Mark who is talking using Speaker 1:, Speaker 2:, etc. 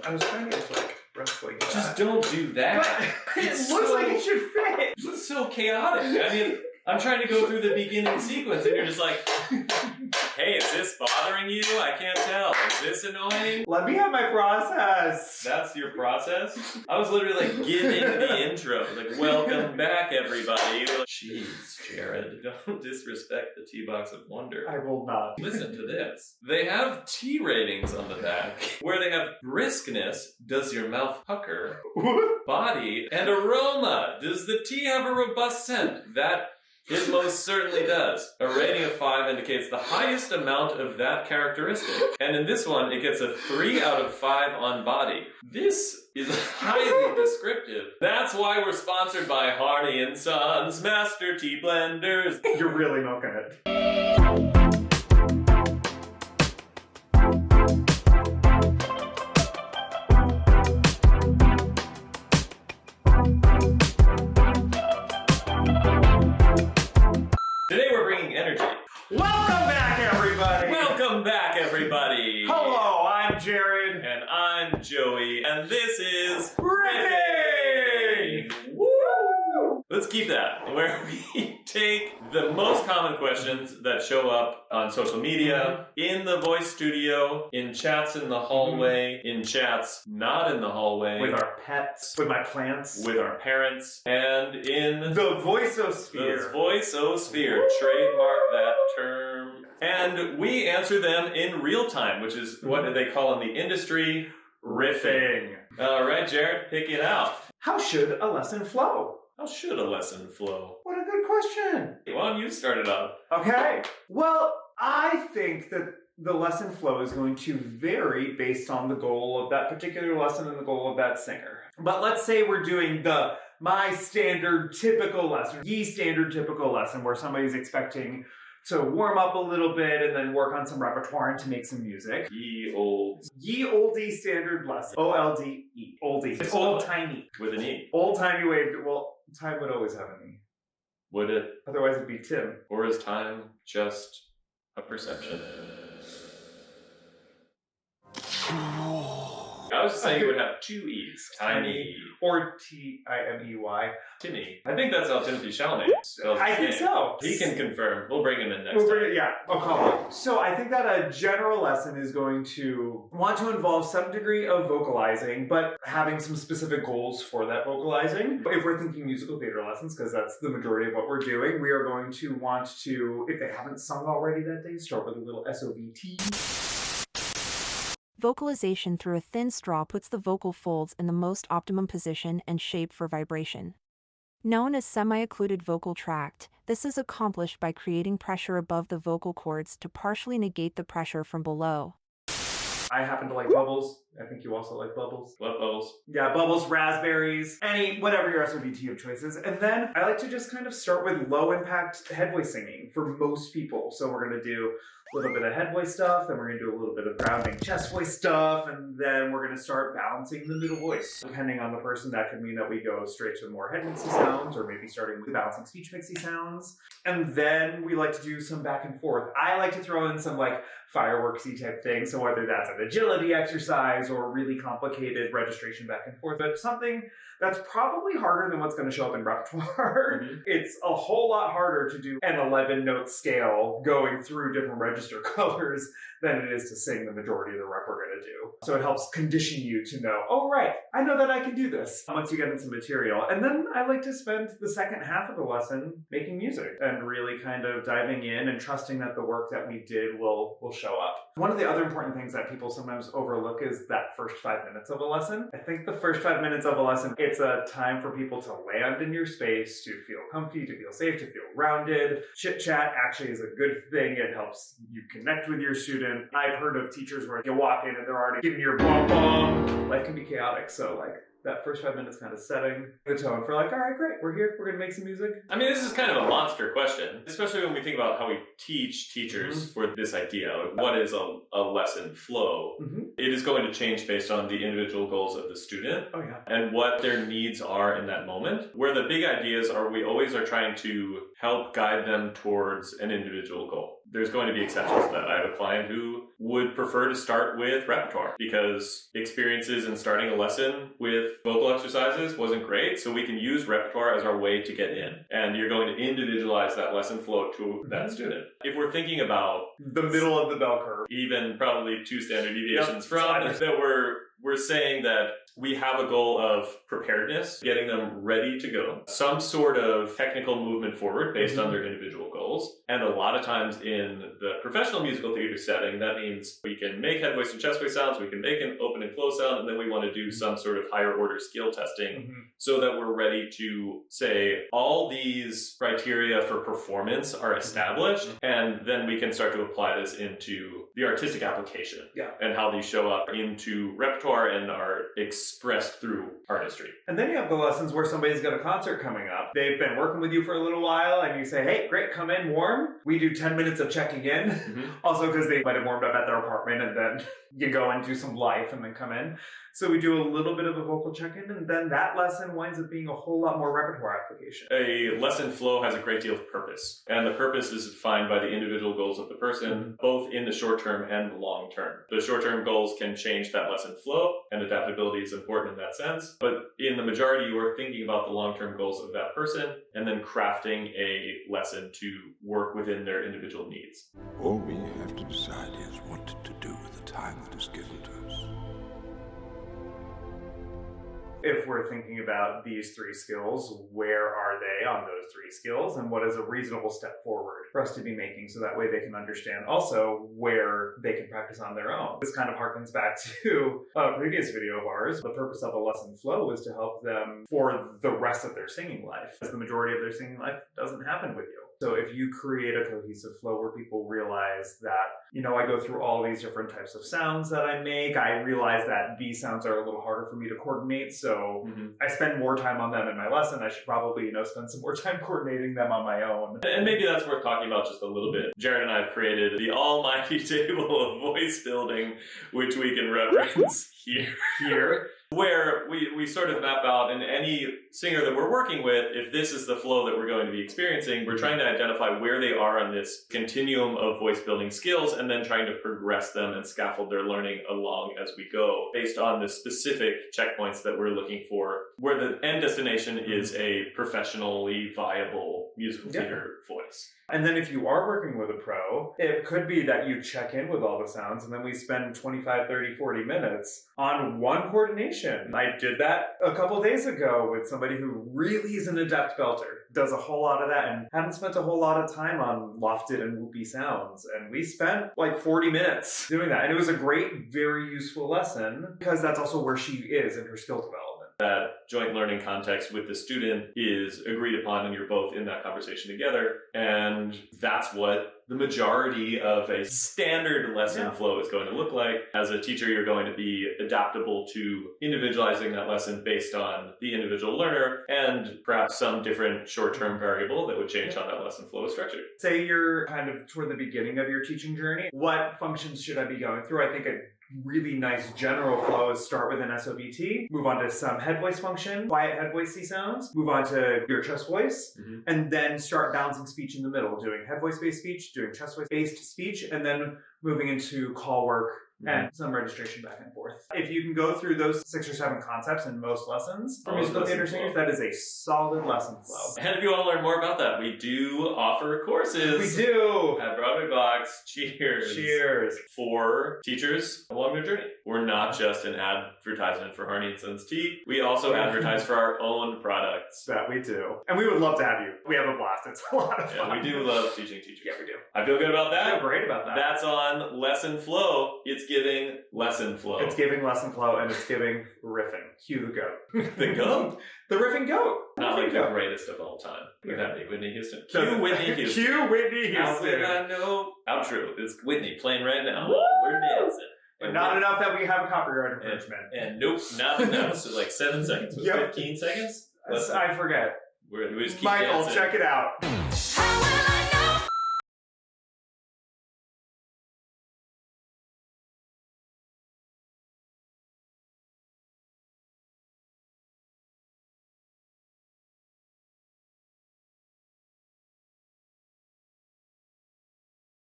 Speaker 1: I was trying to like wrestling.
Speaker 2: Just don't do that.
Speaker 1: It looks like it should fit.
Speaker 2: It's so chaotic. I mean, I'm trying to go through the beginning sequence and you're just like, hey, is this bothering you? I can't tell. Is this annoying?
Speaker 1: Let me have my process.
Speaker 2: That's your process? I was literally like giving the intro. Like, welcome back, everybody. Like, jeez, Jared. Don't disrespect the Tea Box of Wonder.
Speaker 1: I will not.
Speaker 2: Listen to this. They have tea ratings on the back where they have briskness, does your mouth pucker, body, and aroma. Does the tea have a robust scent? That it most certainly does. A rating of 5 indicates the highest amount of that characteristic. And in this one, it gets a 3 out of 5 on body. This is highly descriptive. That's why we're sponsored by Harney & Sons Master Tea Blenders.
Speaker 1: You're really milking it.
Speaker 2: Today we're bringing energy.
Speaker 1: Welcome back, everybody.
Speaker 2: Welcome back, everybody.
Speaker 1: Hello, I'm Jared.
Speaker 2: And I'm Joey, and this is
Speaker 1: RIFFING.
Speaker 2: Woo! Let's keep that, where we take the most common questions that show up on social media, in the voice studio, in chats in the hallway, in chats not in the hallway,
Speaker 1: With our pets, with my plants,
Speaker 2: with our parents, and in
Speaker 1: the voiceosphere.
Speaker 2: the voiceosphere. Trademark that term. And we answer them in real time, which is what they call in the industry riffing. All right, Jared, pick it out.
Speaker 1: How should a lesson flow?
Speaker 2: How should a lesson flow?
Speaker 1: What a good question.
Speaker 2: Why don't you start it off?
Speaker 1: Okay. Well, I think that the lesson flow is going to vary based on the goal of that particular lesson and the goal of that singer. But let's say we're doing my standard typical lesson, ye standard typical lesson, where somebody's expecting to warm up a little bit and then work on some repertoire and to make some music.
Speaker 2: Ye
Speaker 1: oldie standard lesson. O-L-D-E. Oldie. It's old-timey.
Speaker 2: with an E.
Speaker 1: Old-timey way. Well, time would always have an E.
Speaker 2: Would it?
Speaker 1: Otherwise it'd be Tim.
Speaker 2: Or is time just a perception? I was just saying it would have 2 E's. Tiny.
Speaker 1: Or T-I-M-E-Y.
Speaker 2: Timmy. I think that's how Timothy Chalamet spells
Speaker 1: I
Speaker 2: his
Speaker 1: think
Speaker 2: name.
Speaker 1: so.
Speaker 2: He can confirm. We'll bring him in next
Speaker 1: We'll
Speaker 2: time.
Speaker 1: bring it, yeah, I'll call it. So I think that a general lesson is going to want to involve some degree of vocalizing, but having some specific goals for that vocalizing. If we're thinking musical theater lessons, because that's the majority of what we're doing, we are going to want to, if they haven't sung already that day, start with a little SOVT.
Speaker 3: Vocalization through a thin straw puts the vocal folds in the most optimum position and shape for vibration. Known as semi-occluded vocal tract, this is accomplished by creating pressure above the vocal cords to partially negate the pressure from below.
Speaker 1: I happen to like bubbles. I think you also like bubbles.
Speaker 2: What bubbles?
Speaker 1: Yeah, bubbles, raspberries, whatever your SOVT of choices. And then I like to just kind of start with low impact head voice singing for most people. So we're going to do a little bit of head voice stuff, then we're going to do a little bit of grounding chest voice stuff, and then we're going to start balancing the middle voice. Depending on the person, that could mean that we go straight to more head mixy sounds, or maybe starting with balancing speech mixy sounds. And then we like to do some back and forth. I like to throw in some like fireworksy type things, so whether that's an agility exercise or really complicated registration back and forth, but something that's probably harder than what's going to show up in repertoire. It's a whole lot harder to do an 11-note scale going through different register colors than it is to sing the majority of the rep we're going to do. So it helps condition you to know, oh right, I know that I can do this once you get into material. And then I like to spend the second half of the lesson making music and really kind of diving in and trusting that the work that we did will show up. One of the other important things that people sometimes overlook is that first 5 minutes of a lesson. I think the first 5 minutes of a lesson, it's a time for people to land in your space, to feel comfy, to feel safe, to feel grounded. Chit chat actually is a good thing. It helps you connect with your student. I've heard of teachers where you walk in and they're already giving you your bum bum. Life can be chaotic, so like that first 5 minutes kind of setting the tone for like, all right, great, we're here, we're gonna make some music.
Speaker 2: I mean, this is kind of a monster question, especially when we think about how we teach teachers for this idea of what is a lesson flow. It is going to change based on the individual goals of the student and what their needs are in that moment. Where the big ideas are, we always are trying to help guide them towards an individual goal. There's going to be exceptions to that. I have a client who would prefer to start with repertoire because experiences in starting a lesson with vocal exercises wasn't great. So we can use repertoire as our way to get in. And you're going to individualize that lesson flow to that student. If we're thinking about
Speaker 1: the middle of the bell curve,
Speaker 2: even probably 2 standard deviations from that, we're saying that we have a goal of preparedness, getting them ready to go, some sort of technical movement forward based on their individual goals. And a lot of times in the professional musical theater setting, that means we can make head voice and chest voice sounds, we can make an open and close sound, and then we want to do some sort of higher order skill testing so that we're ready to say all these criteria for performance are established, and then we can start to apply this into the artistic application and how these show up into repertoire and are expressed through artistry.
Speaker 1: And then you have the lessons where somebody's got a concert coming up. They've been working with you for a little while and you say, hey, great, come in warm. We do 10 minutes of checking in. Also because they might have warmed up at their apartment and then you go and do some life and then come in. So we do a little bit of a vocal check-in, and then that lesson winds up being a whole lot more repertoire application.
Speaker 2: A lesson flow has a great deal of purpose, and the purpose is defined by the individual goals of the person, both in the short term and the long term. The short-term goals can change that lesson flow, and adaptability is important in that sense, but in the majority, you are thinking about the long-term goals of that person, and then crafting a lesson to work within their individual needs.
Speaker 4: All we have to decide is what to do with the time that is given to us.
Speaker 1: If we're thinking about these 3 skills, where are they on those 3 skills, and what is a reasonable step forward for us to be making so that way they can understand also where they can practice on their own? This kind of harkens back to a previous video of ours. The purpose of a lesson flow was to help them for the rest of their singing life, as the majority of their singing life doesn't happen with you. So if you create a cohesive flow where people realize that, you know, I go through all these different types of sounds that I make, I realize that these sounds are a little harder for me to coordinate, so I spend more time on them in my lesson. I should probably, you know, spend some more time coordinating them on my own.
Speaker 2: And maybe that's worth talking about just a little bit. Jared and I have created the almighty table of voice building, which we can reference here. Where we sort of map out, in any singer that we're working with, if this is the flow that we're going to be experiencing, we're trying to identify where they are on this continuum of voice building skills and then trying to progress them and scaffold their learning along as we go based on the specific checkpoints that we're looking for, where the end destination is a professionally viable musical theater voice.
Speaker 1: And then if you are working with a pro, it could be that you check in with all the sounds and then we spend 25, 30, 40 minutes on one coordination. I did that a couple days ago with somebody who really is an adept belter, does a whole lot of that, and hadn't spent a whole lot of time on lofted and whoopy sounds. And we spent like 40 minutes doing that. And it was a great, very useful lesson because that's also where she is in her skill development.
Speaker 2: That joint learning context with the student is agreed upon and you're both in that conversation together. And that's what the majority of a standard lesson flow is going to look like. As a teacher, you're going to be adaptable to individualizing that lesson based on the individual learner and perhaps some different short-term variable that would change how that lesson flow is structured.
Speaker 1: Say you're kind of toward the beginning of your teaching journey. What functions should I be going through? I think a really nice general flow is start with an SOBT, move on to some head voice function, quiet head voicey sounds, move on to your chest voice, and then start balancing speech in the middle, doing head voice based speech, doing chest voice based speech, and then moving into call work and some registration back and forth. If you can go through those 6 or 7 concepts in most lessons for musical theater singers, that is a solid lesson flow.
Speaker 2: And if you want to learn more about that, we do offer courses.
Speaker 1: We do!
Speaker 2: At BroadwayVox. Cheers.
Speaker 1: Cheers.
Speaker 2: For teachers along their journey. We're not just an advertisement for Harney and Sons Tea. We also advertise for our own products.
Speaker 1: That we do. And we would love to have you. We have a blast. It's a lot of fun.
Speaker 2: Yeah, we do love teaching teachers.
Speaker 1: Yeah, we do.
Speaker 2: I feel good about that.
Speaker 1: I feel great about that.
Speaker 2: That's on Lesson Flow. It's giving lesson flow.
Speaker 1: It's giving lesson flow and it's giving riffing. Cue the goat.
Speaker 2: The goat?
Speaker 1: The riffing goat.
Speaker 2: Not like the greatest of all time. Would that be Whitney Houston? Cue Whitney Houston.
Speaker 1: Cue Whitney Houston.
Speaker 2: How would I know? Outro. It's Whitney playing right now.
Speaker 1: Woo!
Speaker 2: We're dancing.
Speaker 1: And not enough that we have a copyright infringement.
Speaker 2: And nope, not enough. So like 7 seconds. 15 seconds?
Speaker 1: I forget.
Speaker 2: We just keep
Speaker 1: Michael,
Speaker 2: dancing.
Speaker 1: check it out.